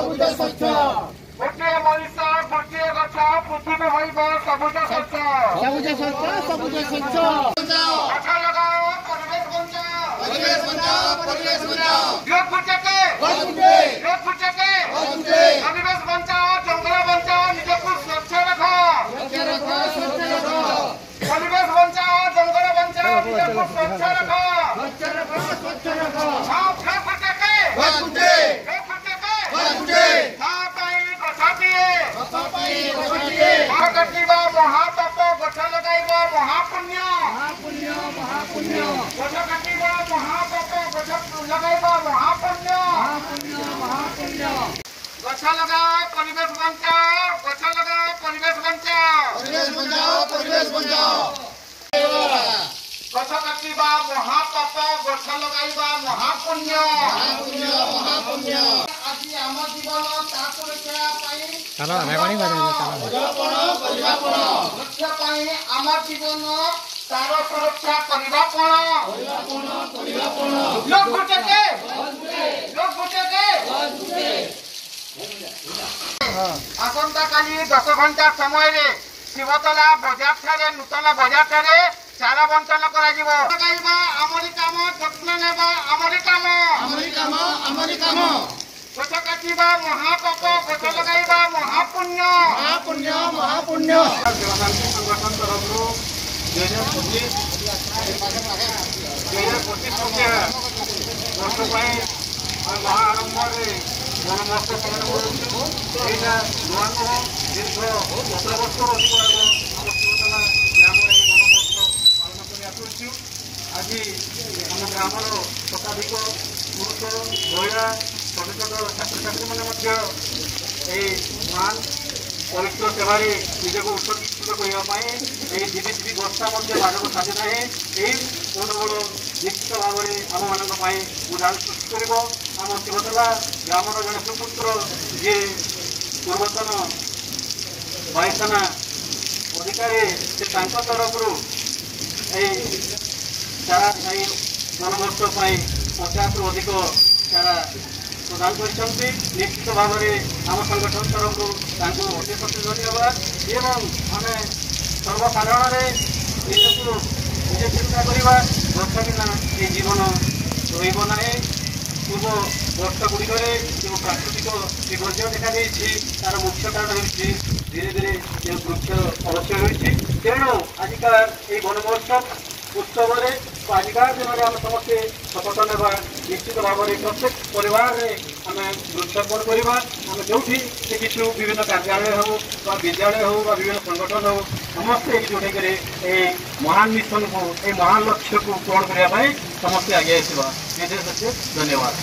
गोटे मनीष गोटे गछ पृथ्वी होइब सबुज स्वच्छ गछ लगाओ परिवेश बचाओ लोक बचाके परिवेश बचाओ जंगल बचाओ निजको स्वच्छ रखो परिवेश बचाओ जंगल बचाओ निजको स्वच्छ रखो महापाप गछ लगाइब महापुण्य गछ काटिब महापाप गछ लगाइब महापुण्य गछ लगाओ परिवेश बचाओ गछ लगाओ परिवेश बचाओ गछ काटिब महापाप गछ लगाइब महापुण्य आज आम जीवन ता सुरक्षा आम जीवन तार सुरक्षा करवा आसंता काली 10 घंटा समय शिवतला बजार ठारे नूतन बजार ठारे चारा बंटन आमरी काम যত্ন नेबा आमरी काम गछ काटिबा महापाप गछ लगाइबा महापुण्य संगठन तरफ महाआरंभ गणमहोत्सव यहाँ नुआ नुह दीर्घ 10 वर्ष अधिक आम शिवतला ग्राम गणमहोत्सव पालन कर आज आम ग्रामर शताधिक पुरुष महिला छोट छोट छात्र छात्री मैंने महान पवित्र सेवार निजक उत्सर्गित करने धीरे वर्षा बाधक साधि ना यही मनोबल निश्चित भाव में आम मान उदाहरण सृष्टि कर आम शिवतला ग्रामर जन सुपुत्र जी पूर्वतन वायुसेना अधिकारी से तरफ चारा गणमहोत्सव 50 रु अधिक चारा प्रदान कर निश्चित भाव में आम संगठन तरफ अशेष धन्यवाद एवं आम सर्वसाधारण निजको निजे चिंता करवा वर्ष बिना ये जीवन रहा पूर्व वर्ष गुड़िक जो प्राकृतिक विपर्य देखा तार मुख्य कारण हो धीरे धीरे जो वृक्ष अवश्य होती तेणु आजिका ये गणमहोत्सव उत्सव आजिका दिन में आम समस्ते शपथ नेबा निश्चित भाव में प्रत्येक परिवार में आम वृक्षारोपण करवा आम जो देखीचु विभिन्न कार्यालय हो विद्यालय हो विभिन्न संगठन हो समस्ते एकजुट होकर महान मिशन को महान लक्ष्य को पूरण करने समस्ते आगे आसवा धन्यवाद।